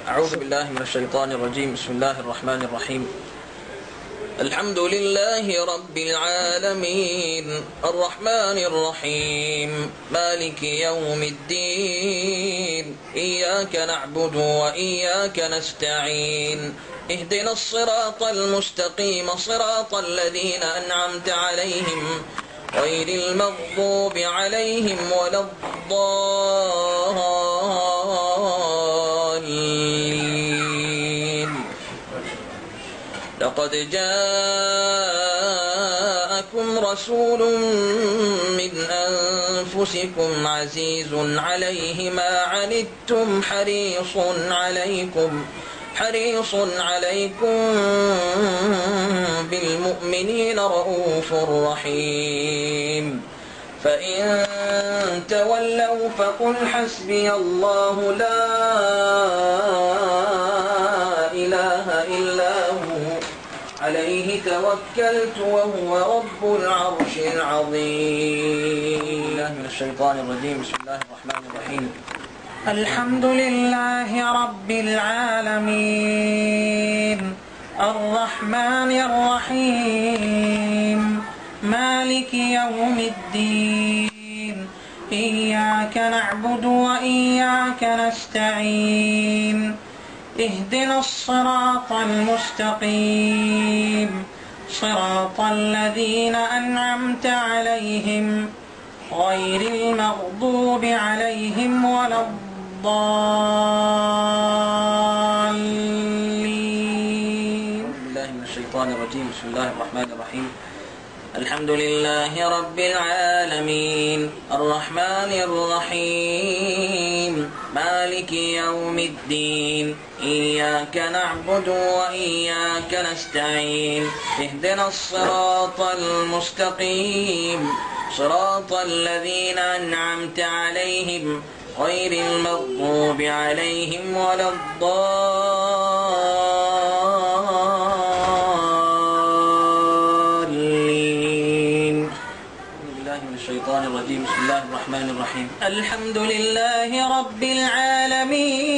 أعوذ بالله من الشيطان الرجيم. بسم الله الرحمن الرحيم. الحمد لله رب العالمين الرحمن الرحيم مالك يوم الدين إياك نعبد وإياك نستعين اهدنا الصراط المستقيم صراط الذين أنعمت عليهم غير المغضوب عليهم ولا الضالين. لقد جاءكم رسول من أنفسكم عزيز عليه ما عنتم حريص عليكم بالمؤمنين رؤوف رحيم. فإن تولوا فقل حسبي الله لا إله إلا هو عليه توكلت وهو رب العرش العظيم. من الشيطان الرجيم. بسم الله الرحمن الرحيم. الحمد لله رب العالمين الرحمن الرحيم مالك يوم الدين إياك نعبد وإياك نستعين اهدنا الصراط المستقيم صراط الذين أنعمت عليهم غير المغضوب عليهم ولا الضالين. بالله من الشيطان الرجيم. بسم الله الرحمن الرحيم. الحمد لله رب العالمين الرحمن الرحيم مالك يوم الدين إياك نعبد وإياك نستعين اهدنا الصراط المستقيم صراط الذين أنعمت عليهم غير المغضوب عليهم ولا الضالين. من الشيطان الرجيم. بسم الله الرحمن الرحيم. الحمد لله رب العالمين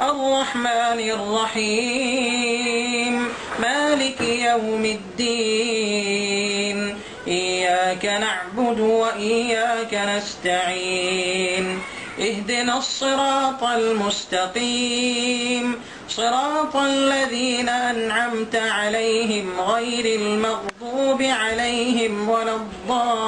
الرحمن الرحيم مالك يوم الدين إياك نعبد وإياك نستعين اهدنا الصراط المستقيم صراط الذين أنعمت عليهم غير المغضوب عليهم ولا الضالين.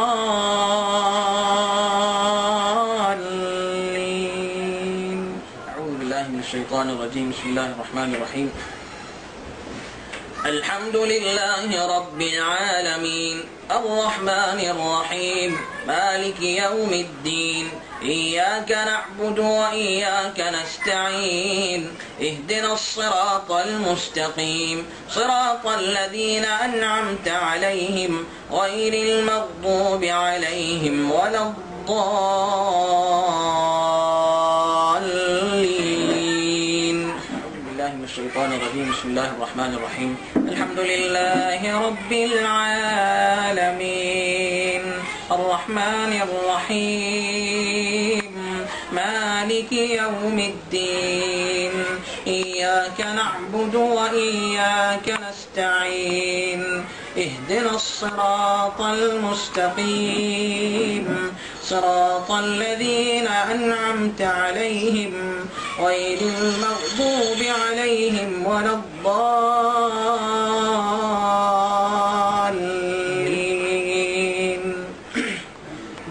أعوذ بالله من الشيطان الرجيم. بسم الله الرحمن الرحيم. الحمد لله رب العالمين الرحمن الرحيم مالك يوم الدين إياك نعبد وإياك نستعين اهدنا الصراط المستقيم صراط الذين أنعمت عليهم غير المغضوب عليهم ولا الضالين. من الشيطان الرجيم. بسم الله الرحمن الرحيم. الحمد لله رب العالمين الرحمن الرحيم مالك يوم الدين إياك نعبد وإياك نستعين اهدنا الصراط المستقيم صراط الذين أنعمت عليهم غير المغضوب عليهم ولا الضالين.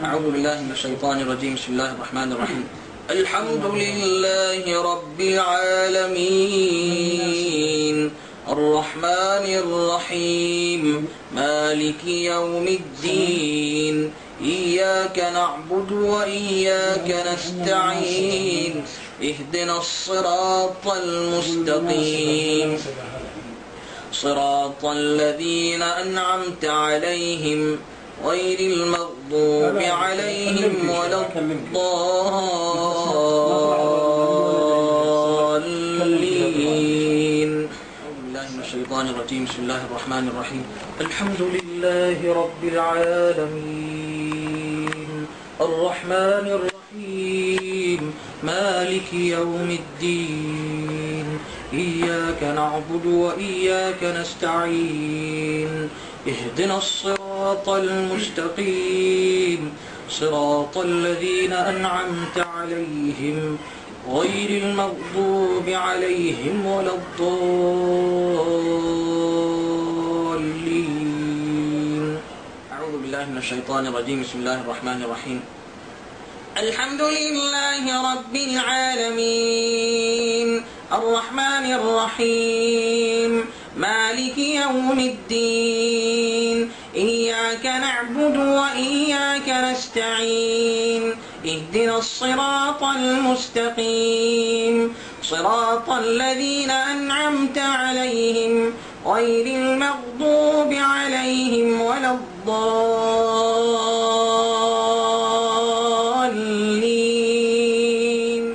أعوذ بالله من الشيطان الرجيم. بسم الله الرحمن الرحيم. الحمد لله رب العالمين الرحمن الرحيم مالك يوم الدين إياك نعبد وإياك نستعين اهدنا الصراط المستقيم صراط الذين أنعمت عليهم غير المغضوب عليهم ولا الضالين. من الشيطان الرجيم. بسم الله الرحمن الرحيم. الحمد لله رب العالمين الرحمن الرحيم الرحيم مالك يوم الدين إياك نعبد وإياك نستعين اهدنا الصراط المستقيم صراط الذين أنعمت عليهم غير المغضوب عليهم ولا الضالين. أعوذ بالله من الشيطان الرجيم. بسم الله الرحمن الرحيم. الحمد لله رب العالمين الرحمن الرحيم مالك يوم الدين إياك نعبد وإياك نستعين اهدنا الصراط المستقيم صراط الذين أنعمت عليهم غير المغضوب عليهم ولا الضالين.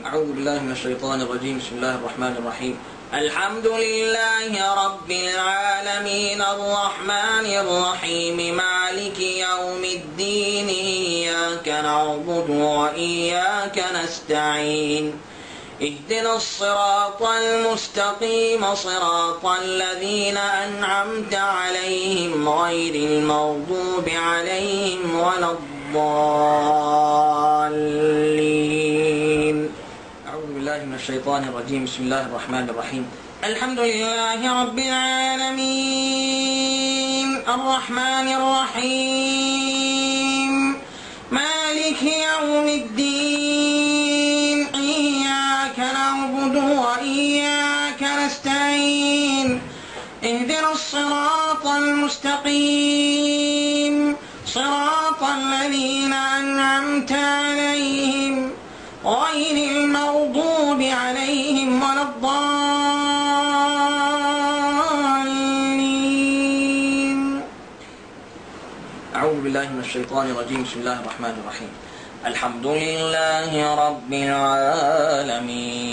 أعوذ بالله من الشيطان الرجيم. بسم الله الرحمن الرحيم. الحمد لله رب العالمين الرحمن الرحيم مالك يوم الدين إياك نعبد وإياك نستعين اهدنا الصراط المستقيم صراط الذين أنعمت عليهم غير المغضوب عليهم ولا الضالين. أعوذ بالله من الشيطان الرجيم. بسم الله الرحمن الرحيم. الحمد لله رب العالمين الرحمن الرحيم مالك يوم الدين إياك نعبد وإياك نستعين اهدنا الصراط المستقيم صراط الذين أنعمت عليهم غير المغضوب عليهم ولا الضالين. أعوذ بالله من الشيطان الرجيم. بسم الله الرحمن الرحيم. الحمد لله رب العالمين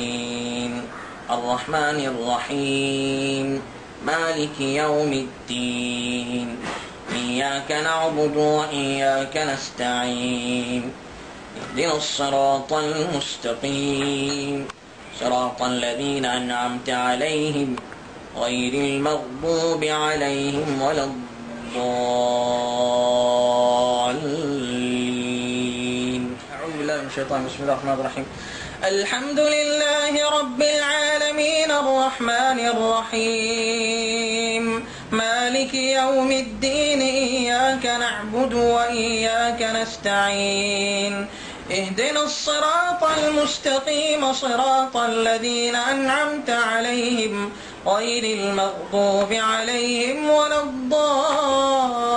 الرحمن الرحيم مالك يوم الدين إياك نعبد وإياك نستعين اهدنا الصراط المستقيم صراط الذين أنعمت عليهم غير المغضوب عليهم ولا الضالين. أعوذ بالله من الشيطان. بسم الله الرحمن الرحيم. الحمد لله رب العالمين الرحمن الرحيم مالك يوم الدين إياك نعبد وإياك نستعين اهدنا الصراط المستقيم صراط الذين أنعمت عليهم غير المغضوب عليهم ولا الضالين.